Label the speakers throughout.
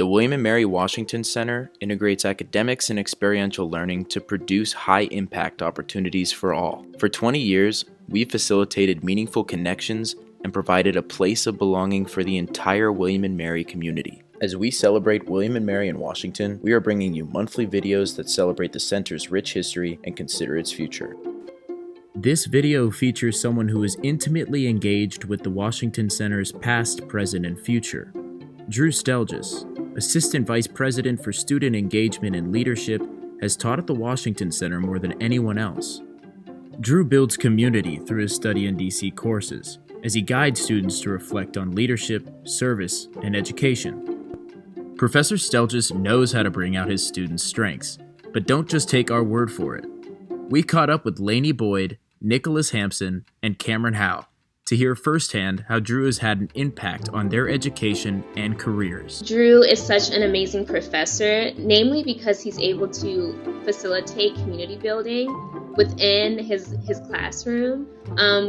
Speaker 1: The W&M Washington Center integrates academics and experiential learning to produce high-impact opportunities for all. For 20 years, we've facilitated meaningful connections and provided a place of belonging for the entire William and Mary community. As we celebrate William and Mary in Washington, we are bringing you monthly videos that celebrate the center's rich history and consider its future. This video features someone who is intimately engaged with the Washington Center's past, present, and future. Drew Stelljes, Assistant Vice President for Student Engagement and Leadership, has taught at the Washington Center more than anyone else. Drew builds community through his study in DC courses, as he guides students to reflect on leadership, service, and education. Professor Stelljes knows how to bring out his students' strengths, but don't just take our word for it. We caught up with Lainey Boyd, Nicholas Hampson, and Cameron Howe to hear firsthand how Drew has had an impact on their education and careers.
Speaker 2: Drew is such an amazing professor, namely because he's able to facilitate community building within his classroom.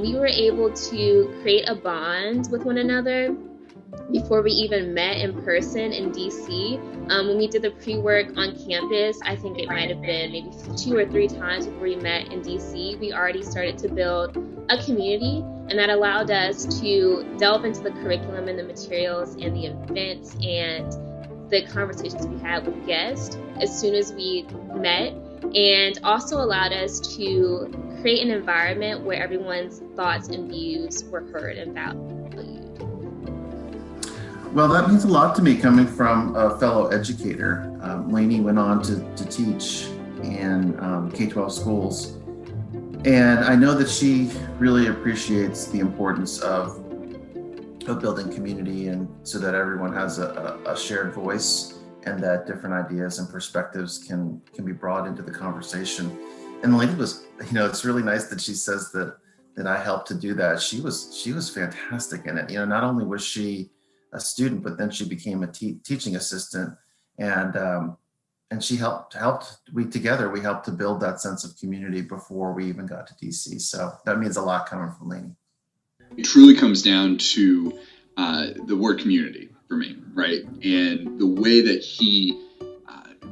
Speaker 2: We were able to create a bond with one another before we even met in person in DC. When we did the pre-work on campus, I think it might have been maybe 2 or 3 times before we met in DC, we already started to build a community, and that allowed us to delve into the curriculum and the materials and the events and the conversations we had with guests as soon as we met, and also allowed us to create an environment where everyone's thoughts and views were heard and valued.
Speaker 3: Well, that means a lot to me coming from a fellow educator. Lainey went on to teach in K-12 schools. And I know that she really appreciates the importance of building community, and so that everyone has a shared voice and that different ideas and perspectives can be brought into the conversation. And Lainey was, it's really nice that she says that I helped to do that. She was fantastic in it. Not only was she a student, but then she became a teaching assistant, and she helped. We helped to build that sense of community before we even got to DC. So that means a lot coming from Lainey.
Speaker 4: It truly comes down to the word community for me, right? And the way that he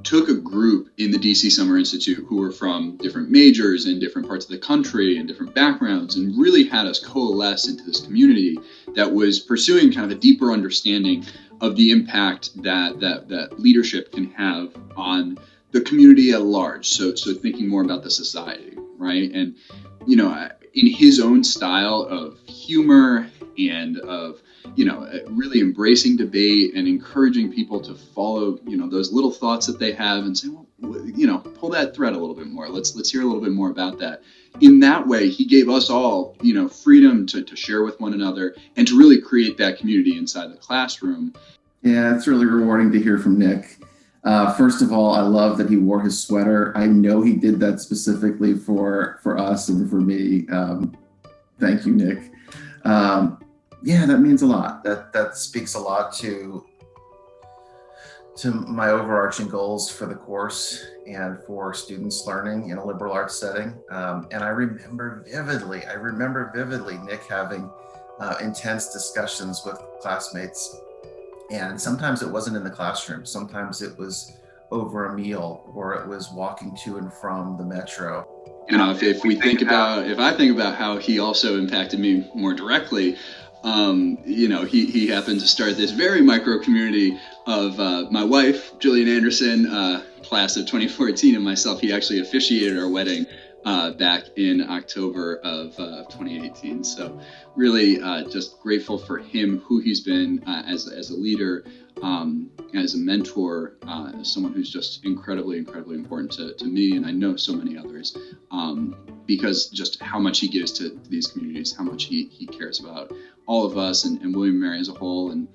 Speaker 4: took a group in the DC Summer Institute who were from different majors and different parts of the country and different backgrounds, and really had us coalesce into this community that was pursuing kind of a deeper understanding of the impact that leadership can have on the community at large. So thinking more about the society, right? And, in his own style of humor and of, really embracing debate and encouraging people to follow, those little thoughts that they have and say, well, pull that thread a little bit more. Let's hear a little bit more about that. In that way, he gave us all, freedom to share with one another and to really create that community inside the classroom.
Speaker 3: Yeah, it's really rewarding to hear from Nick. First of all, I love that he wore his sweater. I know he did that specifically for us and for me. Thank you, Nick. Yeah, that means a lot. That speaks a lot to my overarching goals for the course and for students learning in a liberal arts setting. And I remember vividly Nick having intense discussions with classmates. And sometimes it wasn't in the classroom. Sometimes it was over a meal, or it was walking to and from the metro.
Speaker 4: If I think about how he also impacted me more directly, he happened to start this very micro community of my wife, Jillian Anderson, class of 2014, and myself. He actually officiated our wedding back in October of 2018. So really just grateful for him, who he's been as a leader, as a mentor, as someone who's just incredibly important to me, and I know so many others, because just how much he gives to these communities, how much he cares about all of us and William and Mary as a whole, and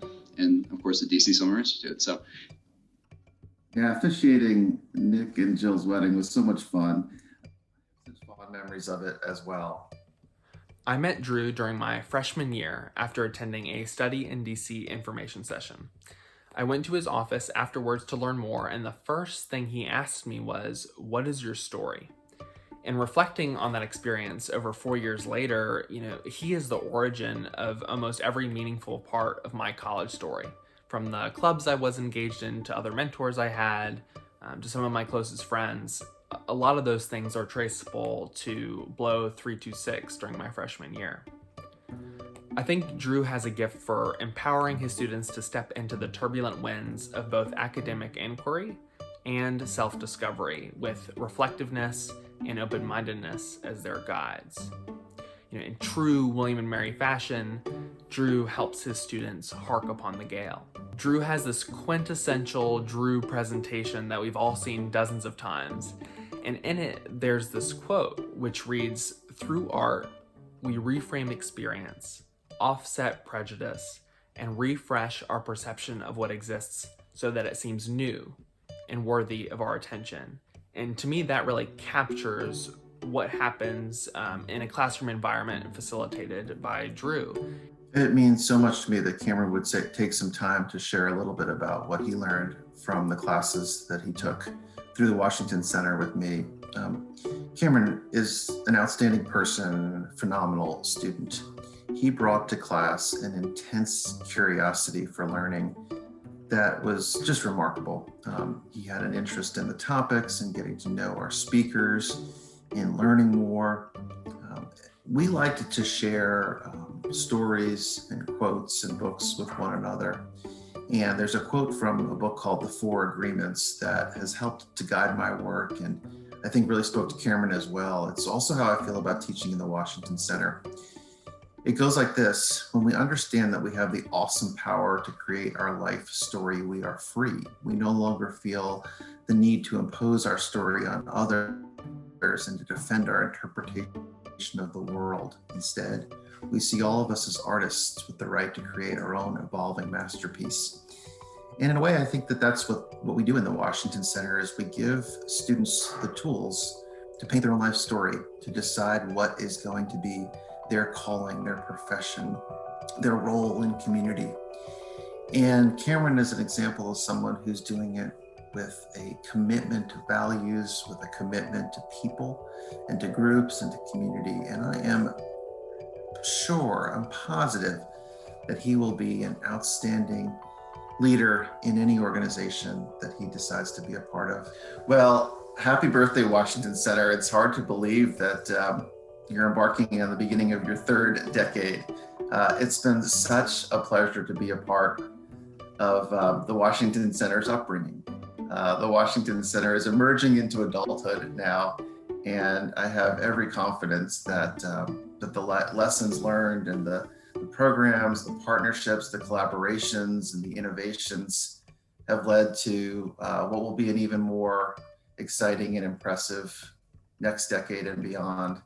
Speaker 4: of course the DC Summer Institute. So
Speaker 3: yeah, officiating Nick and Jill's wedding was so much fun. Such fond memories of it as well.
Speaker 5: I met Drew during my freshman year after attending a Study in DC information session. I went to his office afterwards to learn more, and the first thing he asked me was, "What is your story?" And reflecting on that experience over 4 years later, he is the origin of almost every meaningful part of my college story, From the clubs I was engaged in to other mentors I had, to some of my closest friends, a lot of those things are traceable to Blow 326 during my freshman year. I think Drew has a gift for empowering his students to step into the turbulent winds of both academic inquiry and self-discovery with reflectiveness and open-mindedness as their guides. In true William and Mary fashion, Drew helps his students hark upon the gale. Drew has this quintessential Drew presentation that we've all seen dozens of times, and in it there's this quote which reads, "Through art, we reframe experience, offset prejudice, and refresh our perception of what exists so that it seems new and worthy of our attention." And to me, that really captures what happens in a classroom environment facilitated by Drew.
Speaker 3: It means so much to me that Cameron would take some time to share a little bit about what he learned from the classes that he took through the Washington Center with me. Cameron is an outstanding person, phenomenal student. He brought to class an intense curiosity for learning that was just remarkable. He had an interest in the topics and getting to know our speakers, in learning more. We liked to share stories and quotes and books with one another. And there's a quote from a book called The Four Agreements that has helped to guide my work and I think really spoke to Cameron as well. It's also how I feel about teaching in the Washington Center. It goes like this: when we understand that we have the awesome power to create our life story, we are free. We no longer feel the need to impose our story on others and to defend our interpretation of the world. Instead, we see all of us as artists with the right to create our own evolving masterpiece. And in a way, I think that that's what we do in the Washington Center is we give students the tools to paint their own life story, to decide what is going to be their calling, their profession, their role in community. And Cameron is an example of someone who's doing it with a commitment to values, with a commitment to people and to groups and to community. And I am sure, I'm positive that he will be an outstanding leader in any organization that he decides to be a part of. Well, happy birthday, Washington Center. It's hard to believe that you're embarking on the beginning of your third decade. It's been such a pleasure to be a part of the Washington Center's upbringing. The Washington Center is emerging into adulthood now, and I have every confidence that the lessons learned and the programs, the partnerships, the collaborations, and the innovations have led to what will be an even more exciting and impressive next decade and beyond.